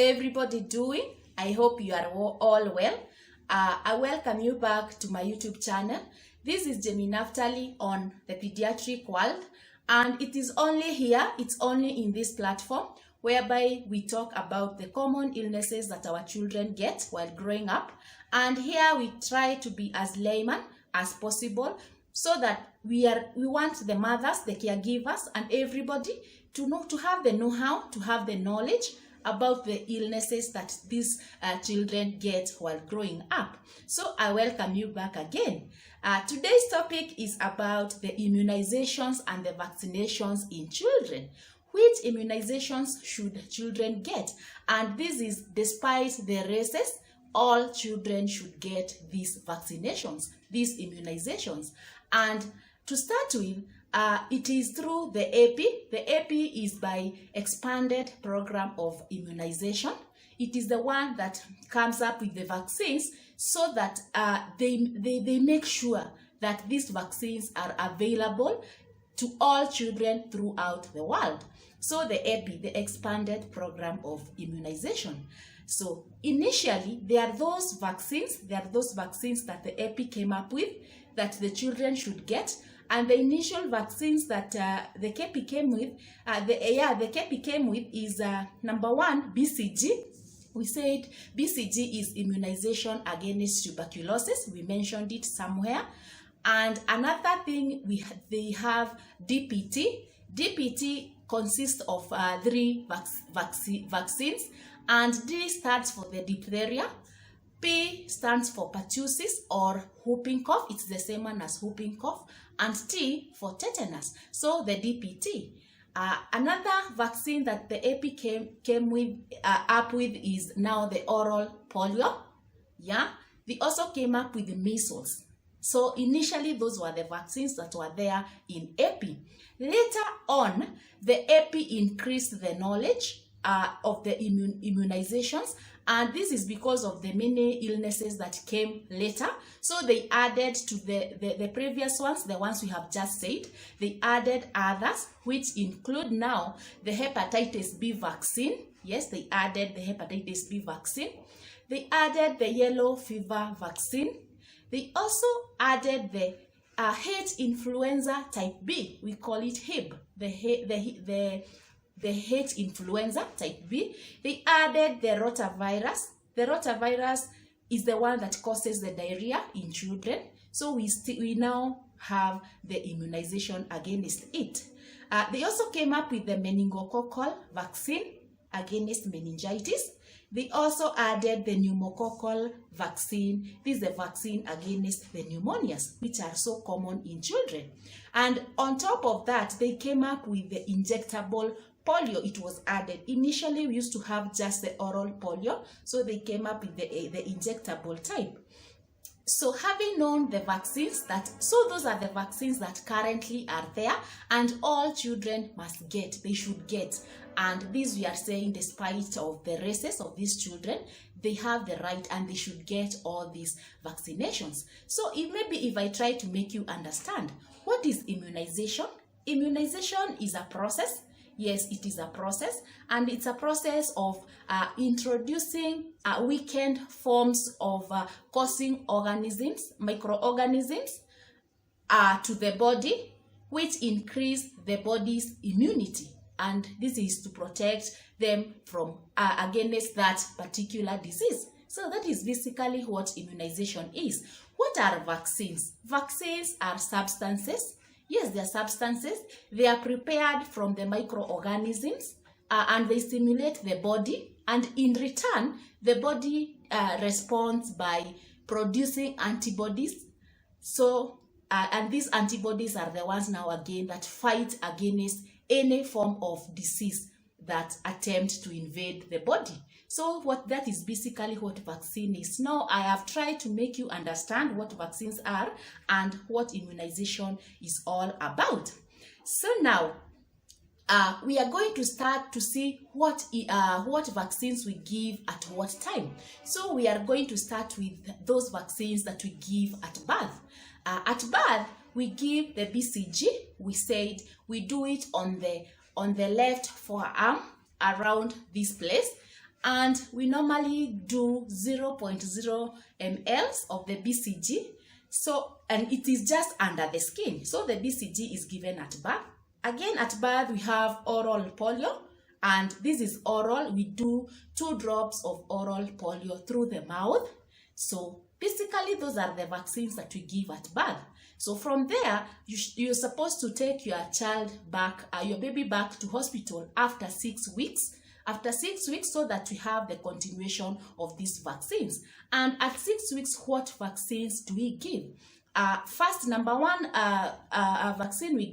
everybody doing? I hope you are all well. I welcome you back to my YouTube channel. This is JEMIENAFTALY on the pediatric world, and it is only here, it's only in this platform whereby we talk about the common illnesses that our children get while growing up. And here we try to be as layman as possible so that we want the mothers, the caregivers, and everybody to have the know-how, to have the knowledge about the illnesses that these children get while growing up. So I welcome you back again. Today's topic is about the immunizations and the vaccinations in children. Which immunizations should children get? And this is despite the races, all children should get these vaccinations, these immunizations. And to start with, it is through the EPI. The EPI is by Expanded Program of Immunization. It is the one that comes up with the vaccines so that they make sure that these vaccines are available to all children throughout the world. So the EPI, the Expanded Program of Immunization. So initially, there are those vaccines that the EPI came up with that the children should get. And the initial vaccines that the KP came with, the KP came with is number one, BCG. We said BCG is immunization against tuberculosis. We mentioned it somewhere. And another thing, they have DPT. DPT consists of 3 vaccines. And D stands for the diphtheria. P stands for pertussis or whooping cough. It's the same one as whooping cough. And T for tetanus. So the DPT. Another vaccine that the EPI came up with is now the oral polio. Yeah. They also came up with the measles. So initially those were the vaccines that were there in EPI. Later on, the EPI increased the knowledge of the immunizations, and this is because of the many illnesses that came later. So they added to the previous ones, the ones we have just said, they added others, which include now the hepatitis B vaccine. Yes, they added the hepatitis B vaccine. They added the yellow fever vaccine. They also added the H influenza type B. We call it HIB, the H influenza type B. They added the rotavirus. The rotavirus is the one that causes the diarrhea in children. So we now have the immunization against it. They also came up with the meningococcal vaccine against meningitis. They also added the pneumococcal vaccine. This is the vaccine against the pneumonias, which are so common in children. And on top of that, they came up with the injectable polio. It was added. Initially, we used to have just the oral polio, so they came up with the injectable type. So having known the vaccines, those are the vaccines that currently are there and all children must get, they should get. And this we are saying despite of the races of these children, they have the right and they should get all these vaccinations. So if I try to make you understand, what is immunization? Immunization is a process. Yes, it is a process, and it's a process of introducing weakened forms of causing organisms, microorganisms, to the body, which increase the body's immunity. And this is to protect them from against that particular disease. So that is basically what immunization is. What are vaccines? Vaccines are substances. Yes, they are substances. They are prepared from the microorganisms and they stimulate the body. And in return, the body responds by producing antibodies. So, and these antibodies are the ones now again that fight against any form of disease that attempt to invade the body. So that is basically what vaccine is. Now I have tried to make you understand what vaccines are and what immunization is all about. So now we are going to start to see what vaccines we give at what time. So we are going to start with those vaccines that we give at birth. At birth, we give the BCG. We said we do it on the left forearm around this place. and we normally do 0.0 ml of the BCG. So, and it is just under the skin. So the BCG is given at birth. Again, at birth, we have oral polio, and this is oral. We do 2 drops of oral polio through the mouth. So basically, those are the vaccines that we give at birth. So from there, you're supposed to take your child back, your baby back to hospital after 6 weeks. After 6 weeks, so that we have the continuation of these vaccines. And at 6 weeks, what vaccines do we give? First, number one vaccine we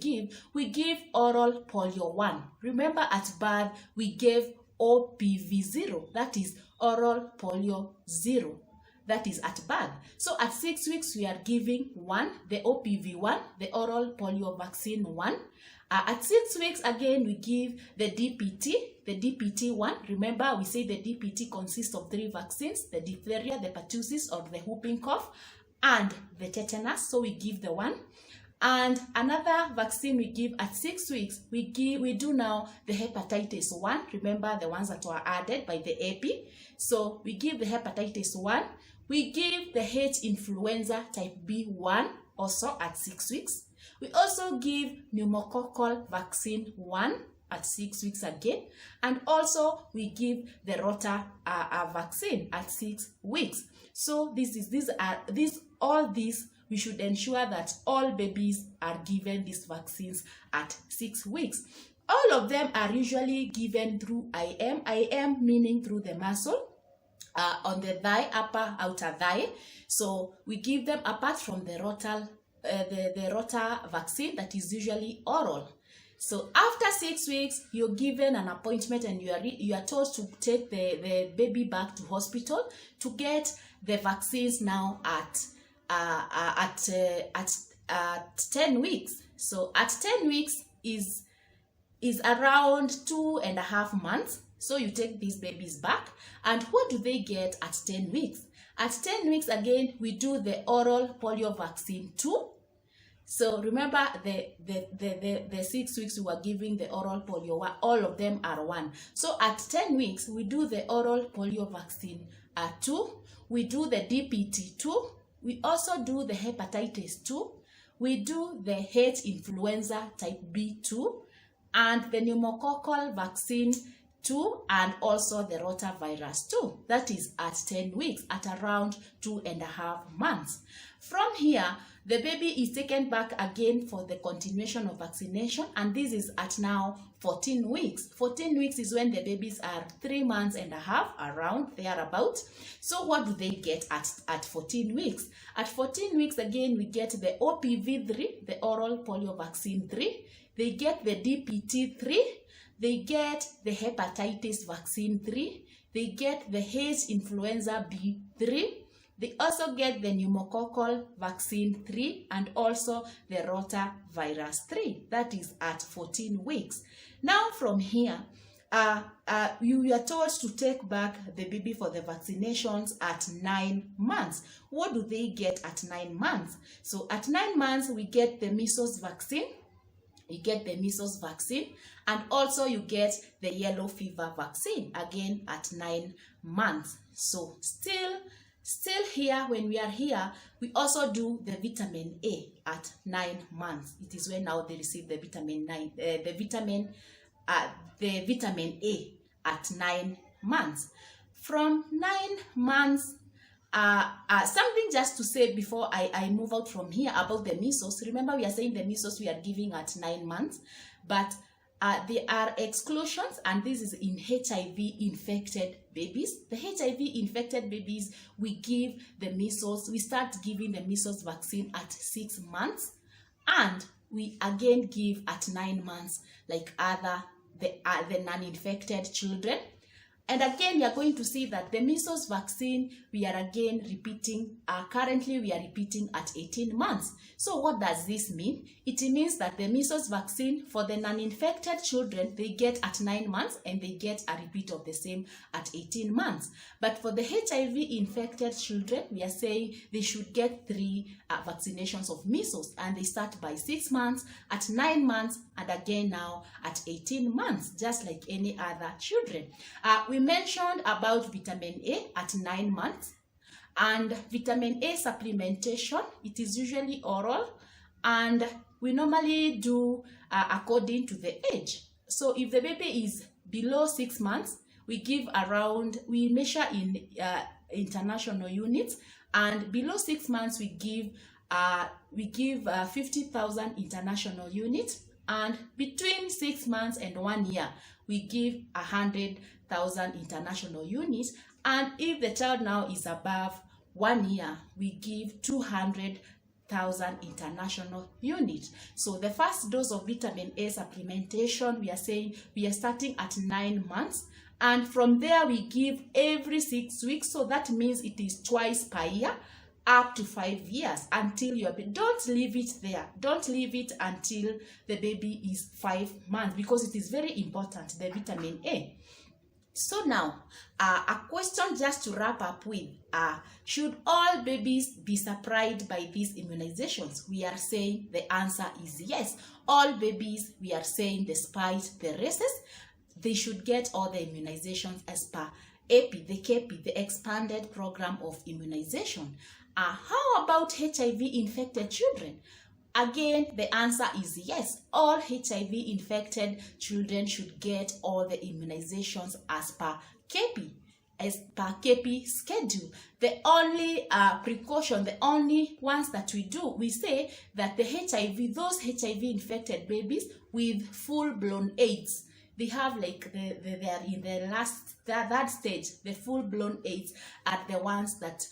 give oral polio 1. Remember, at birth, we gave OPV 0, that is oral polio 0. That is at birth. So at 6 weeks, we are giving 1, the OPV 1, the oral polio vaccine 1. At 6 weeks, again, we give the DPT 1. Remember, we say the DPT consists of 3 vaccines, the diphtheria, the pertussis, or the whooping cough, and the tetanus. So we give the 1. And another vaccine we give at 6 weeks, we do now the hepatitis 1. Remember, the ones that were added by the AP. So we give the hepatitis 1. We give the H influenza type B1 also at 6 weeks. We also give pneumococcal vaccine 1 at 6 weeks again. And also we give the Rota vaccine at 6 weeks. So all these we should ensure that all babies are given these vaccines at 6 weeks. All of them are usually given through IM. IM meaning through the muscle. On the thigh, upper outer thigh. So we give them apart from the Rota vaccine that is usually oral. So after 6 weeks, you're given an appointment and you are told to take the baby back to hospital to get the vaccines now at 10 weeks. So at 10 weeks is around 2.5 months. So you take these babies back, and what do they get at 10 weeks? At 10 weeks, again, we do the oral polio vaccine 2. So remember, the 6 weeks we were giving the oral polio 1, all of them are 1. So at 10 weeks, we do the oral polio vaccine 2. We do the DPT 2. We also do the hepatitis 2. We do the H influenza type B2 and the pneumococcal vaccine 2 and also the rotavirus 2. That is at 10 weeks, at around 2.5 months. From here, the baby is taken back again for the continuation of vaccination, and this is at now 14 weeks. 14 weeks is when the babies are 3.5 months, around thereabout. So what do they get at 14 weeks? At 14 weeks, again, we get the OPV 3, the oral polio vaccine 3. They get the DPT 3. They get the hepatitis vaccine 3. They get the H influenza B3. They also get the pneumococcal vaccine 3 and also the rotavirus 3. That is at 14 weeks. Now from here, you are told to take back the baby for the vaccinations at 9 months. What do they get at 9 months? So at 9 months, we get the measles vaccine. You get the measles vaccine, and also you get the yellow fever vaccine again at 9 months. So still here, when we are here, we also do the vitamin A at 9 months. It is when now they receive the vitamin A at 9 months. From 9 months, something just to say before I move out from here about the measles. Remember, we are saying the measles we are giving at 9 months, but there are exclusions, and this is in HIV-infected babies. The HIV-infected babies, we give the measles. We start giving the measles vaccine at 6 months, and we again give at 9 months, like the non-infected children. And again, you are going to see that the measles vaccine, we are again repeating, currently we are repeating at 18 months. So what does this mean? It means that the measles vaccine for the non-infected children, they get at 9 months, and they get a repeat of the same at 18 months. But for the HIV-infected children, we are saying they should get 3 vaccinations of measles, and they start by 6 months, at 9 months, and again now at 18 months, just like any other children. We We mentioned about vitamin A at 9 months, and vitamin A supplementation, it is usually oral, and we normally do according to the age. So if the baby is below 6 months, we measure in international units, and below 6 months we give 50,000 international units, and between 6 months and 1 year we give 100,000 international units, and if the child now is above 1 year, we give 200,000 international units. So the first dose of vitamin A supplementation, we are saying we are starting at 9 months, and from there we give every 6 weeks. So that means it is twice per year up to 5 years until your baby. Don't leave it there. Don't leave it until the baby is 5 months, because it is very important, the vitamin A. So now, a question just to wrap up with, should all babies be supplied by these immunizations? We are saying the answer is yes. All babies, we are saying, despite the races, they should get all the immunizations as per AP, the KP, the expanded program of immunization. How about HIV-infected children? Again, the answer is yes. All HIV-infected children should get all the immunizations as per KP, schedule. The only precaution, the only ones that we do, we say that those HIV-infected babies with full-blown AIDS, they have like they are in the that stage, the full-blown AIDS, are the ones that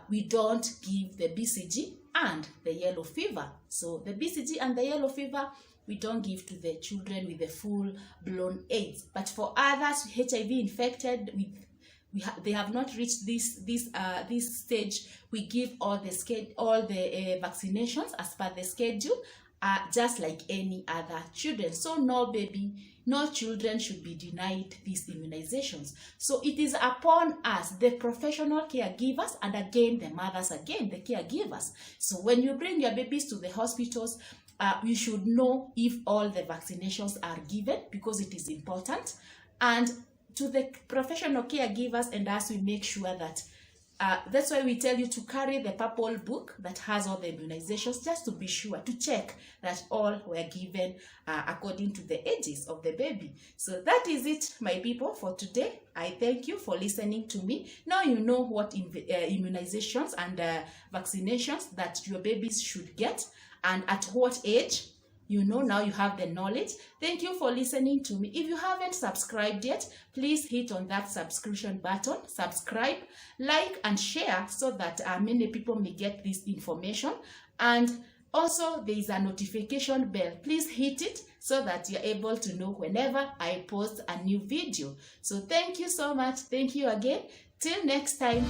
we don't give the BCG and the yellow fever. So the BCG and the yellow fever we don't give to the children with the full-blown AIDS. But for others, HIV infected they have not reached this stage, we give all the vaccinations as per the schedule, just like any other children. So no children should be denied these immunizations. So it is upon us, the professional caregivers, and again the mothers, again the caregivers. So when you bring your babies to the hospitals, you should know if all the vaccinations are given, because it is important. And to the professional caregivers and us, we make sure that that's why we tell you to carry the purple book that has all the immunizations, just to be sure, to check that all were given according to the ages of the baby. So that is it, my people, for today. I thank you for listening to me. Now you know what immunizations and vaccinations that your babies should get, and at what age. You know, now you have the knowledge. Thank you for listening to me. If you haven't subscribed yet, please hit on that subscription button, subscribe, like, and share, so that many people may get this information. And also, there is a notification bell. Please hit it so that you're able to know whenever I post a new video. So thank you so much. Thank you again. Till next time.